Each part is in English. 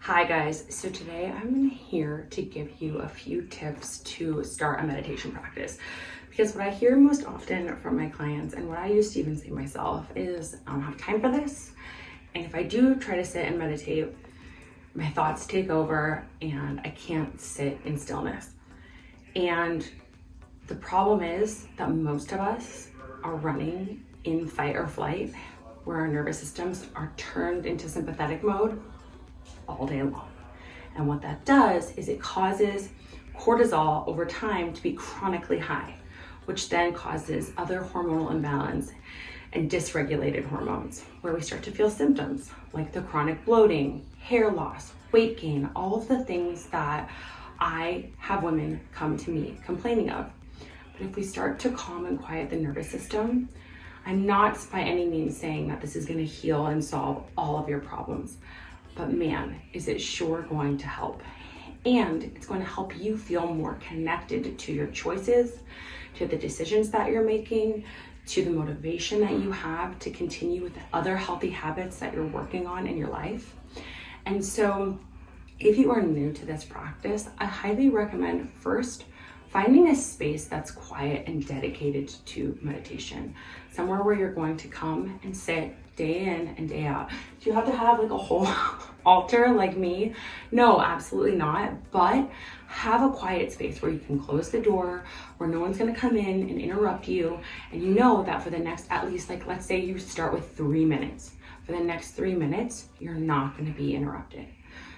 Hi guys, so today I'm here to give you a few tips to start a meditation practice, because what I hear most often from my clients and what I used to even say myself is I don't have time for this, and if I do try to sit and meditate, my thoughts take over and I can't sit in stillness. And the problem is that most of us are running in fight or flight, where our nervous systems are turned into sympathetic mode all day long. And what that does is it causes cortisol over time to be chronically high, which then causes other hormonal imbalance and dysregulated hormones, where we start to feel symptoms like the chronic bloating, hair loss, weight gain, all of the things that I have women come to me complaining of. But if we start to calm and quiet the nervous system, I'm not by any means saying that this is going to heal and solve all of your problems. But man, is it sure going to help. And it's going to help you feel more connected to your choices, to the decisions that you're making, to the motivation that you have to continue with the other healthy habits that you're working on in your life. And so if you are new to this practice, I highly recommend first finding a space that's quiet and dedicated to meditation. Somewhere where you're going to come and sit day in and day out. Do you have to have like a whole altar like me? No, absolutely not. But have a quiet space where you can close the door, where no one's gonna come in and interrupt you. And you know that for the next, at least like, let's say you start with 3 minutes. For the next 3 minutes, you're not gonna be interrupted.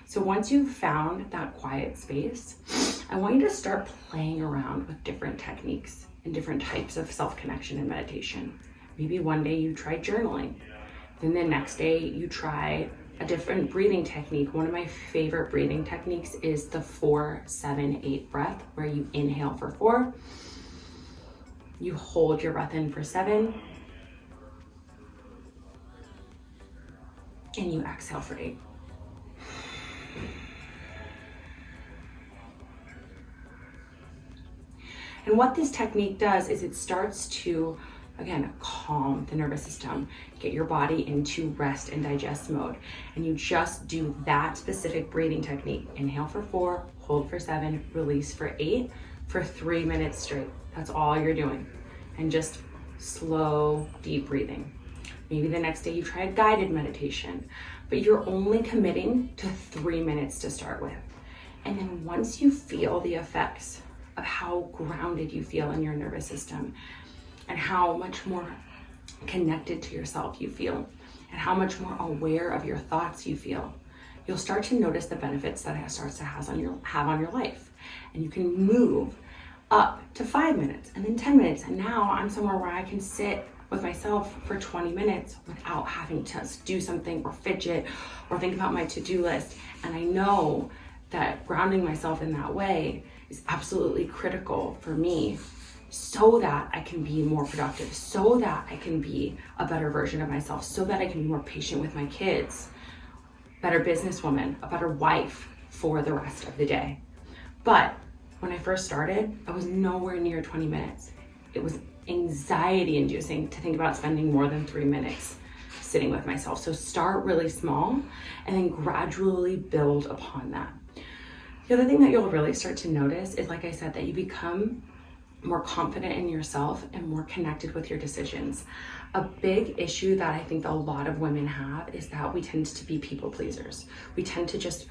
So once you've found that quiet space, I want you to start playing around with different techniques and different types of self-connection and meditation. Maybe one day you try journaling. Then the next day you try a different breathing technique. One of my favorite breathing techniques is the 4-7-8 breath, where you inhale for 4, you hold your breath in for 7, and you exhale for 8. And what this technique does is it starts to, again, calm the nervous system, get your body into rest and digest mode. And you just do that specific breathing technique. Inhale for 4, hold for 7, release for 8, for 3 minutes straight. That's all you're doing. And just slow, deep breathing. Maybe the next day you try a guided meditation, but you're only committing to 3 minutes to start with. And then once you feel the effects of how grounded you feel in your nervous system, and how much more connected to yourself you feel, and how much more aware of your thoughts you feel, you'll start to notice the benefits that it starts to have on your life. And you can move up to 5 minutes and then 10 minutes. And now I'm somewhere where I can sit with myself for 20 minutes without having to do something or fidget or think about my to-do list. And I know that grounding myself in that way is absolutely critical for me, so that I can be more productive, so that I can be a better version of myself, so that I can be more patient with my kids, better businesswoman, a better wife for the rest of the day. But when I first started, I was nowhere near 20 minutes. It was anxiety inducing to think about spending more than 3 minutes sitting with myself. So start really small and then gradually build upon that. The other thing that you'll really start to notice is, like I said, that you become more confident in yourself and more connected with your decisions. A big issue that I think a lot of women have is that we tend to be people pleasers. We tend to just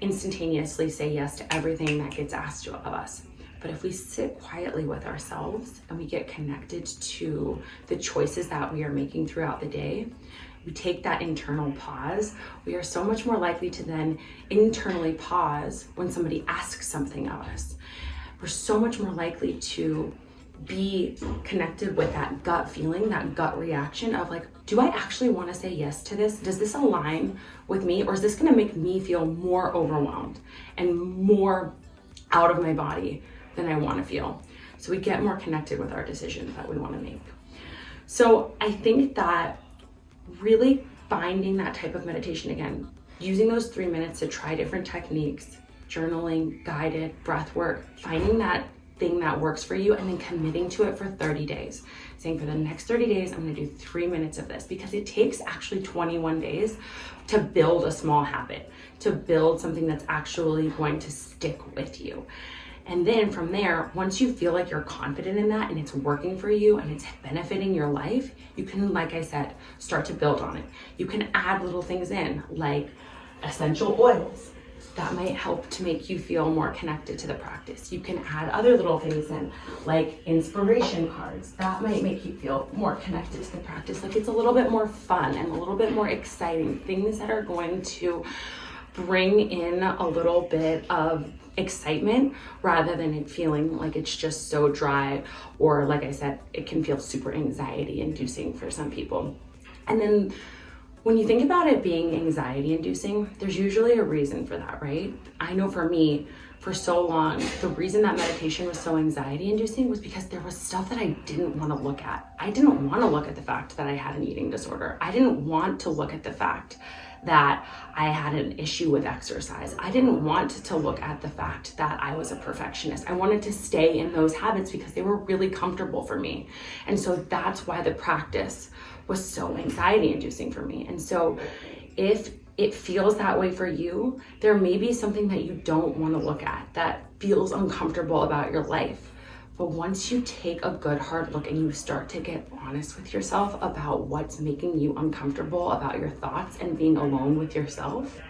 instantaneously say yes to everything that gets asked of us. But if we sit quietly with ourselves and we get connected to the choices that we are making throughout the day, we take that internal pause, we are so much more likely to then internally pause when somebody asks something of us. We're so much more likely to be connected with that gut feeling, that gut reaction of like, do I actually want to say yes to this? Does this align with me? Or is this going to make me feel more overwhelmed and more out of my body than I want to feel? So we get more connected with our decisions that we want to make. So I think that really finding that type of meditation, again, using those 3 minutes to try different techniques, journaling, guided, breath work, finding that thing that works for you and then committing to it for 30 days. Saying for the next 30 days, I'm gonna do 3 minutes of this, because it takes actually 21 days to build a small habit, to build something that's actually going to stick with you. And then from there, once you feel like you're confident in that and it's working for you and it's benefiting your life, you can, like I said, start to build on it. You can add little things in, like essential oils. That might help to make you feel more connected to the practice. You can add other little things in, like inspiration cards. That might make you feel more connected to the practice. Like it's a little bit more fun and a little bit more exciting. Things that are going to bring in a little bit of excitement rather than it feeling like it's just so dry, or like I said, it can feel super anxiety inducing for some people. And then when you think about it being anxiety inducing, there's usually a reason for that, right? I know for me, for so long, the reason that meditation was so anxiety inducing was because there was stuff that I didn't want to look at. I didn't want to look at the fact that I had an eating disorder. I didn't want to look at the fact that I had an issue with exercise. I didn't want to look at the fact that I was a perfectionist. I wanted to stay in those habits because they were really comfortable for me. And so that's why the practice was so anxiety inducing for me. And so if it feels that way for you, there may be something that you don't want to look at that feels uncomfortable about your life. But once you take a good hard look and you start to get honest with yourself about what's making you uncomfortable about your thoughts and being alone with yourself,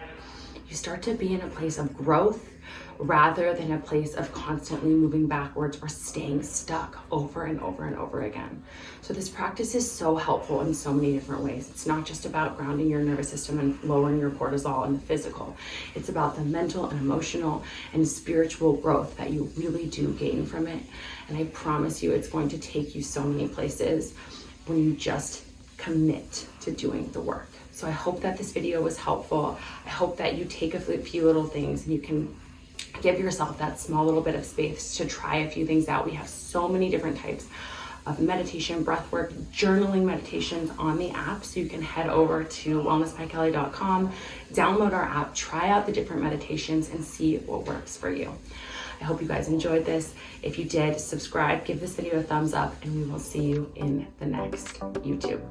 you start to be in a place of growth rather than a place of constantly moving backwards or staying stuck over and over and over again. So this practice is so helpful in so many different ways. It's not just about grounding your nervous system and lowering your cortisol and the physical. It's about the mental and emotional and spiritual growth that you really do gain from it. And I promise you, it's going to take you so many places when you just commit to doing the work. So I hope that this video was helpful. I hope that you take a few little things and you can give yourself that small little bit of space to try a few things out. We have so many different types of meditation, breathwork, journaling meditations on the app. So you can head over to wellnessbykelley.com, download our app, try out the different meditations and see what works for you. I hope you guys enjoyed this. If you did, subscribe, give this video a thumbs up, and we will see you in the next YouTube.